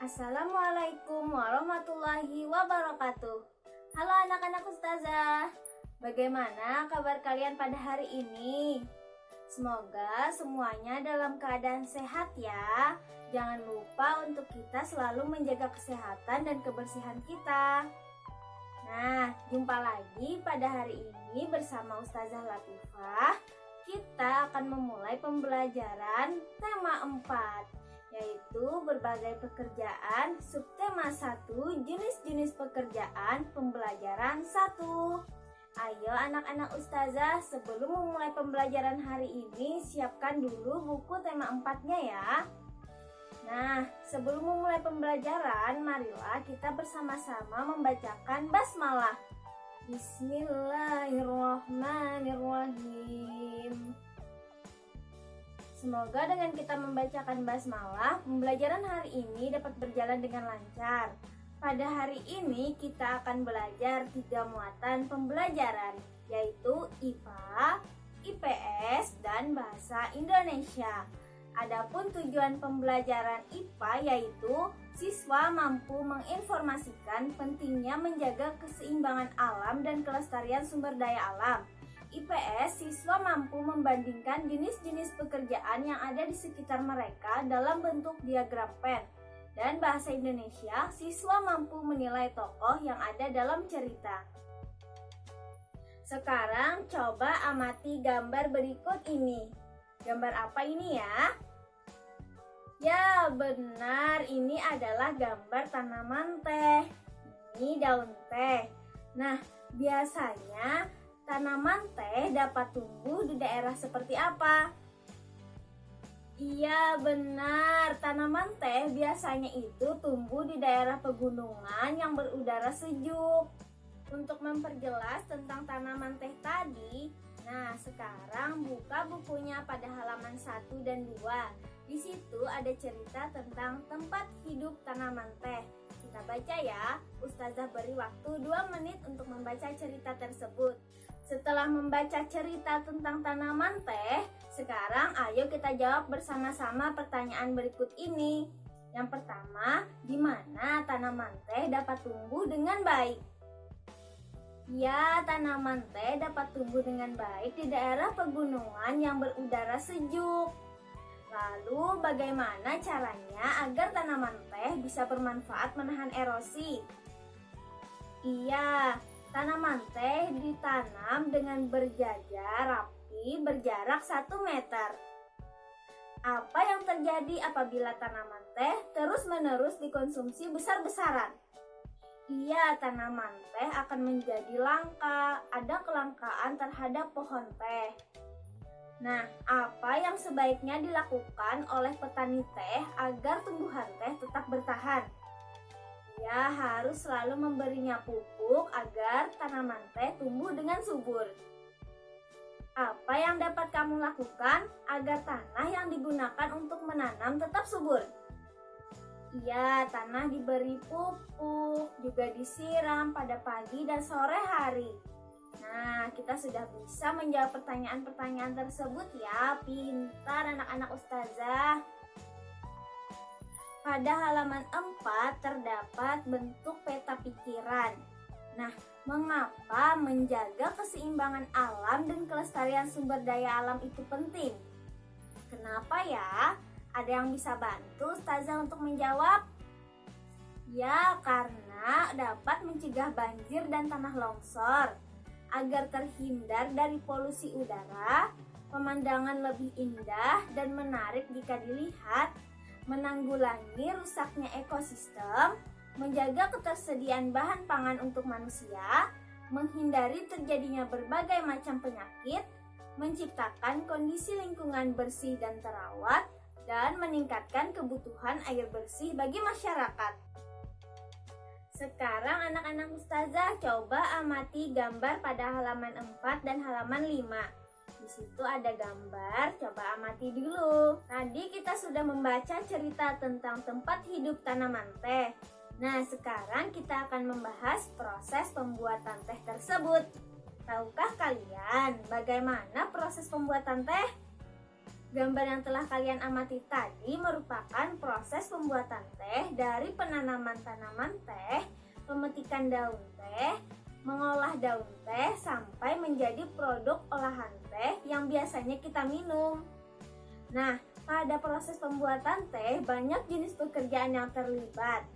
Assalamualaikum warahmatullahi wabarakatuh. Halo anak-anak ustazah, bagaimana kabar kalian pada hari ini? Semoga semuanya dalam keadaan sehat ya. Jangan lupa untuk kita selalu menjaga kesehatan dan kebersihan kita. Nah, jumpa lagi pada hari ini bersama Ustazah Latifah. Kita akan memulai pembelajaran tema 4, yaitu berbagai pekerjaan, subtema 1, jenis-jenis pekerjaan, pembelajaran 1. Ayo anak-anak ustazah, sebelum memulai pembelajaran hari ini, siapkan dulu buku tema 4-nya ya. Nah, sebelum memulai pembelajaran, marilah kita bersama-sama membacakan basmalah. Bismillahirrahmanirrahim. Semoga dengan kita membacakan basmalah, pembelajaran hari ini dapat berjalan dengan lancar. Pada hari ini kita akan belajar 3 muatan pembelajaran, yaitu IPA, IPS, dan Bahasa Indonesia. Adapun tujuan pembelajaran IPA yaitu siswa mampu menginformasikan pentingnya menjaga keseimbangan alam dan kelestarian sumber daya alam. IPS, siswa mampu membandingkan jenis-jenis pekerjaan yang ada di sekitar mereka dalam bentuk diagram pen. Dan Bahasa Indonesia, siswa mampu menilai tokoh yang ada dalam cerita. Sekarang coba amati gambar berikut ini. Gambar apa ini ya? Ya benar, ini adalah gambar tanaman teh. Ini daun teh. Nah, biasanya tanaman teh dapat tumbuh di daerah seperti apa? Iya benar, tanaman teh biasanya itu tumbuh di daerah pegunungan yang berudara sejuk. Untuk memperjelas tentang tanaman teh tadi, nah sekarang buka bukunya pada halaman 1 dan 2. Di situ ada cerita tentang tempat hidup tanaman teh. Kita baca ya, Ustazah beri waktu 2 menit untuk membaca cerita tersebut. Setelah membaca cerita tentang tanaman teh, sekarang ayo kita jawab bersama-sama pertanyaan berikut ini. Yang pertama, di mana tanaman teh dapat tumbuh dengan baik? Ya, tanaman teh dapat tumbuh dengan baik di daerah pegunungan yang berudara sejuk. Lalu, bagaimana caranya agar tanaman teh bisa bermanfaat menahan erosi? Iya, tanaman teh ditanam dengan berjajar rapi berjarak 1 meter. Apa yang terjadi apabila tanaman teh terus-menerus dikonsumsi besar-besaran? Iya, tanaman teh akan menjadi langka, ada kelangkaan terhadap pohon teh. Nah, apa yang sebaiknya dilakukan oleh petani teh agar tumbuhan teh tetap bertahan? Ya, harus selalu memberinya pupuk agar tanaman teh tumbuh dengan subur. Apa yang dapat kamu lakukan agar tanah yang digunakan untuk menanam tetap subur? Iya, tanah diberi pupuk, juga disiram pada pagi dan sore hari. Nah, kita sudah bisa menjawab pertanyaan-pertanyaan tersebut ya. Pintar anak-anak ustazah. Pada halaman 4 terdapat bentuk peta pikiran. Nah, mengapa menjaga keseimbangan alam dan kelestarian sumber daya alam itu penting? Kenapa ya? Ada yang bisa bantu ustazah untuk menjawab? Ya, karena dapat mencegah banjir dan tanah longsor. Agar terhindar dari polusi udara, pemandangan lebih indah dan menarik jika dilihat, menanggulangi rusaknya ekosistem, menjaga ketersediaan bahan pangan untuk manusia, menghindari terjadinya berbagai macam penyakit, menciptakan kondisi lingkungan bersih dan terawat, dan meningkatkan kebutuhan air bersih bagi masyarakat. Sekarang anak-anak ustazah coba amati gambar pada halaman 4 dan halaman 5. Di situ ada gambar, coba amati dulu. Tadi kita sudah membaca cerita tentang tempat hidup tanaman teh. Nah, sekarang kita akan membahas proses pembuatan teh tersebut. Tahukah kalian bagaimana proses pembuatan teh? Gambar yang telah kalian amati tadi merupakan proses pembuatan teh dari penanaman tanaman teh, pemetikan daun teh, mengolah daun teh sampai menjadi produk olahan teh yang biasanya kita minum. Nah, pada proses pembuatan teh banyak jenis pekerjaan yang terlibat.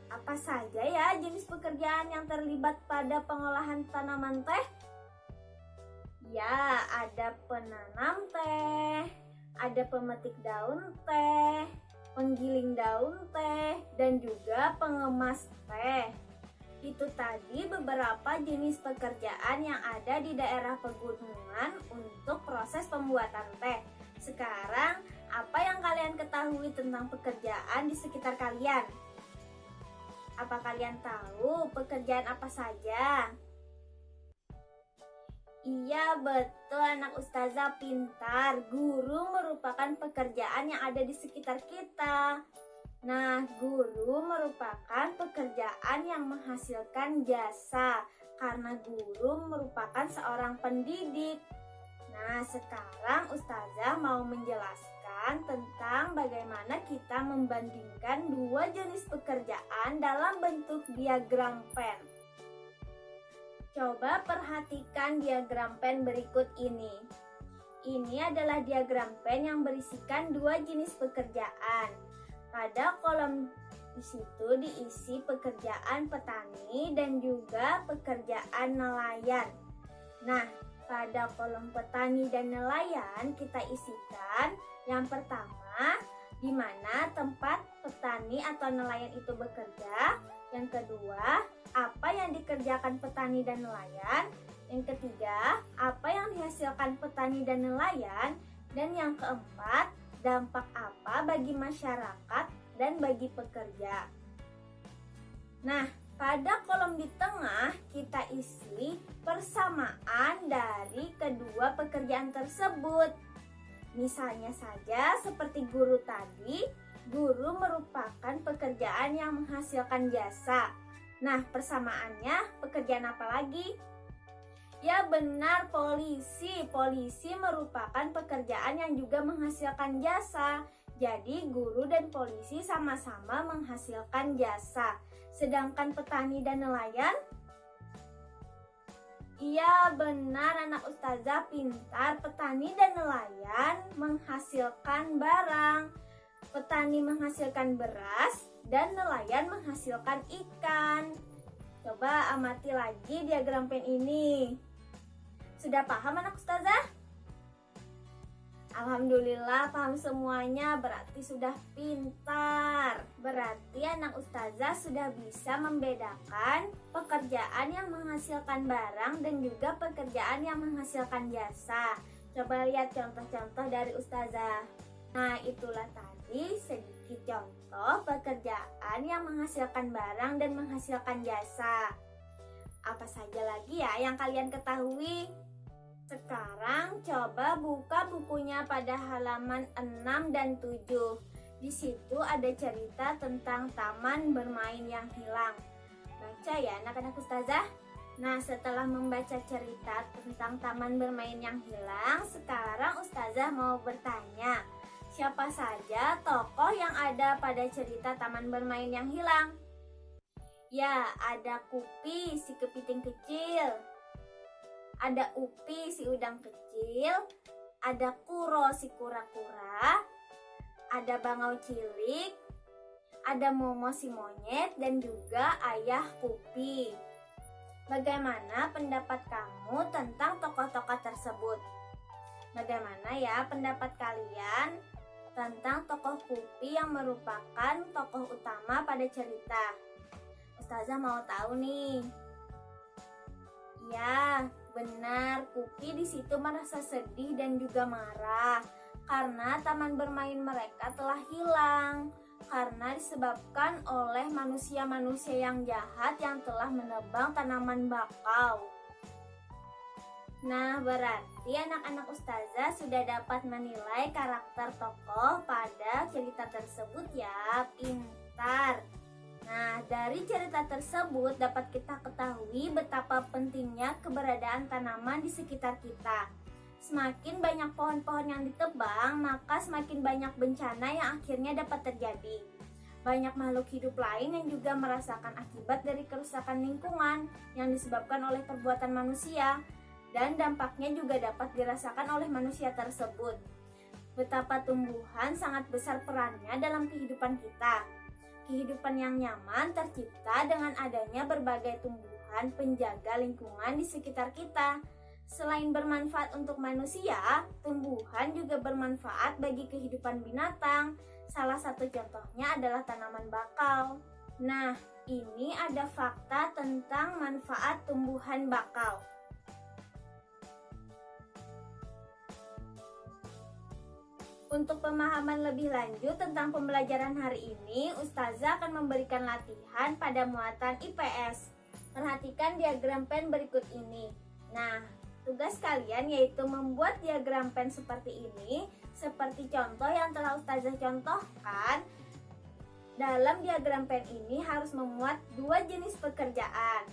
Apa saja ya jenis pekerjaan yang terlibat pada pengolahan tanaman teh? Ya, ada penanam teh, ada pemetik daun teh, penggiling daun teh, dan juga pengemas teh. Itu tadi beberapa jenis pekerjaan yang ada di daerah pegunungan untuk proses pembuatan teh. Sekarang, apa yang kalian ketahui tentang pekerjaan di sekitar kalian? Apa kalian tahu pekerjaan apa saja? Iya, betul anak ustazah pintar. Guru merupakan pekerjaan yang ada di sekitar kita. Nah, guru merupakan pekerjaan yang menghasilkan jasa karena guru merupakan seorang pendidik. Nah, sekarang ustazah mau menjelaskan tentang bagaimana kita membandingkan dua jenis pekerjaan dalam bentuk diagram pen. Coba perhatikan diagram pen berikut ini. Ini adalah diagram pen yang berisikan dua jenis pekerjaan. Pada kolom di situ diisi pekerjaan petani dan juga pekerjaan nelayan. Nah, pada kolom petani dan nelayan kita isikan yang pertama di mana tempat petani atau nelayan itu bekerja. Yang kedua, apa yang dikerjakan petani dan nelayan. Yang ketiga, apa yang dihasilkan petani dan nelayan. Dan yang keempat, dampak apa bagi masyarakat dan bagi pekerja. Nah, pada kolom di tengah kita isi persamaan dari kedua pekerjaan tersebut. Misalnya saja seperti guru tadi, guru merupakan pekerjaan yang menghasilkan jasa. Nah, persamaannya pekerjaan apa lagi? Ya benar, polisi. Polisi merupakan pekerjaan yang juga menghasilkan jasa. Jadi guru dan polisi sama-sama menghasilkan jasa. Sedangkan petani dan nelayan? Iya benar anak ustazah pintar. Petani dan nelayan menghasilkan barang. Petani menghasilkan beras dan nelayan menghasilkan ikan. Coba amati lagi diagram pen ini. Sudah paham anak ustazah? Alhamdulillah paham semuanya, berarti sudah pintar. Berarti anak ustazah sudah bisa membedakan pekerjaan yang menghasilkan barang dan juga pekerjaan yang menghasilkan jasa. Coba lihat contoh-contoh dari ustazah. Nah, itulah tadi sedikit contoh pekerjaan yang menghasilkan barang dan menghasilkan jasa. Apa saja lagi ya yang kalian ketahui? Sekarang coba buka bukunya pada halaman 6 dan 7. Di situ ada cerita tentang taman bermain yang hilang. Baca ya anak-anak ustazah. Nah, setelah membaca cerita tentang taman bermain yang hilang, sekarang ustazah mau bertanya, siapa saja tokoh yang ada pada cerita taman bermain yang hilang? Ya, ada Kupi, si kepiting kecil. Ada Upi, si udang kecil. Ada Kuro, si kura-kura. Ada Bangau cilik. Ada Momo, si monyet. Dan juga Ayah Kupi. Bagaimana pendapat kamu tentang tokoh-tokoh tersebut? Bagaimana ya pendapat kalian tentang tokoh Kupi yang merupakan tokoh utama pada cerita? Ustazah mau tahu nih. Ya, benar, Kupi di situ merasa sedih dan juga marah karena taman bermain mereka telah hilang karena disebabkan oleh manusia-manusia yang jahat yang telah menebang tanaman bakau. Nah, berarti anak-anak ustazah sudah dapat menilai karakter tokoh pada cerita tersebut ya, pintar. Nah, dari cerita tersebut dapat kita ketahui betapa pentingnya keberadaan tanaman di sekitar kita. Semakin banyak pohon-pohon yang ditebang, maka semakin banyak bencana yang akhirnya dapat terjadi. Banyak makhluk hidup lain yang juga merasakan akibat dari kerusakan lingkungan yang disebabkan oleh perbuatan manusia, dan dampaknya juga dapat dirasakan oleh manusia tersebut. Betapa tumbuhan sangat besar perannya dalam kehidupan kita. Kehidupan yang nyaman tercipta dengan adanya berbagai tumbuhan penjaga lingkungan di sekitar kita. Selain bermanfaat untuk manusia, tumbuhan juga bermanfaat bagi kehidupan binatang. Salah satu contohnya adalah tanaman bakau. Nah, ini ada fakta tentang manfaat tumbuhan bakau. Untuk pemahaman lebih lanjut tentang pembelajaran hari ini, Ustazah akan memberikan latihan pada muatan IPS. Perhatikan diagram pen berikut ini. Nah, tugas kalian yaitu membuat diagram pen seperti ini, seperti contoh yang telah Ustazah contohkan. Dalam diagram pen ini harus memuat dua jenis pekerjaan.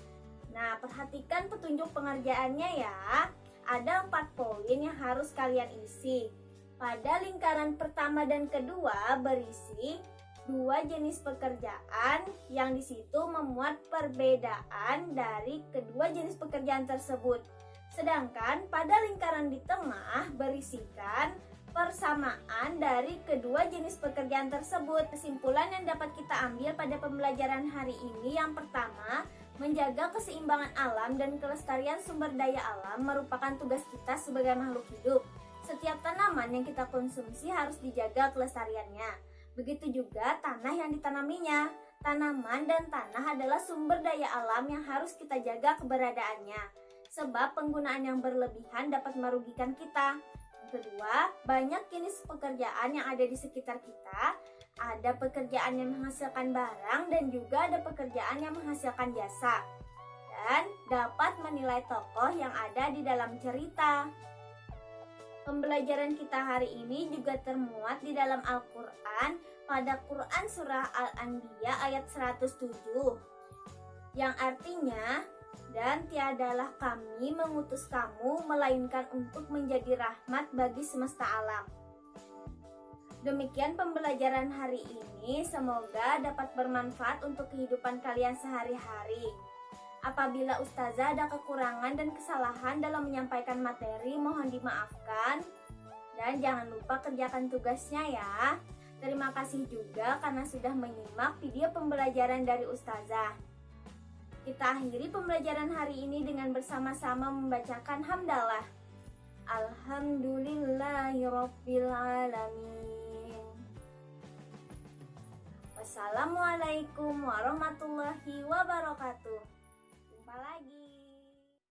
Nah, perhatikan petunjuk pengerjaannya ya. Ada 4 poin yang harus kalian isi. Pada lingkaran pertama dan kedua berisi dua jenis pekerjaan yang di situ memuat perbedaan dari kedua jenis pekerjaan tersebut. Sedangkan pada lingkaran di tengah berisikan persamaan dari kedua jenis pekerjaan tersebut. Kesimpulan yang dapat kita ambil pada pembelajaran hari ini yang pertama, menjaga keseimbangan alam dan kelestarian sumber daya alam merupakan tugas kita sebagai makhluk hidup. Setiap tanaman yang kita konsumsi harus dijaga kelestariannya. Begitu juga tanah yang ditanaminya. Tanaman dan tanah adalah sumber daya alam yang harus kita jaga keberadaannya. Sebab penggunaan yang berlebihan dapat merugikan kita. Kedua, banyak jenis pekerjaan yang ada di sekitar kita. Ada pekerjaan yang menghasilkan barang dan juga ada pekerjaan yang menghasilkan jasa. Dan dapat menilai tokoh yang ada di dalam cerita. Pembelajaran kita hari ini juga termuat di dalam Al-Quran pada Quran Surah Al-Anbiya ayat 107 yang artinya, dan tiadalah kami mengutus kamu melainkan untuk menjadi rahmat bagi semesta alam. Demikian pembelajaran hari ini, semoga dapat bermanfaat untuk kehidupan kalian sehari-hari. Apabila Ustazah ada kekurangan dan kesalahan dalam menyampaikan materi, mohon dimaafkan. Dan jangan lupa kerjakan tugasnya ya. Terima kasih juga karena sudah menyimak video pembelajaran dari Ustazah. Kita akhiri pembelajaran hari ini dengan bersama-sama membacakan hamdalah. Alhamdulillahirabbil alamin. Wassalamualaikum warahmatullahi wabarakatuh. Jumpa lagi.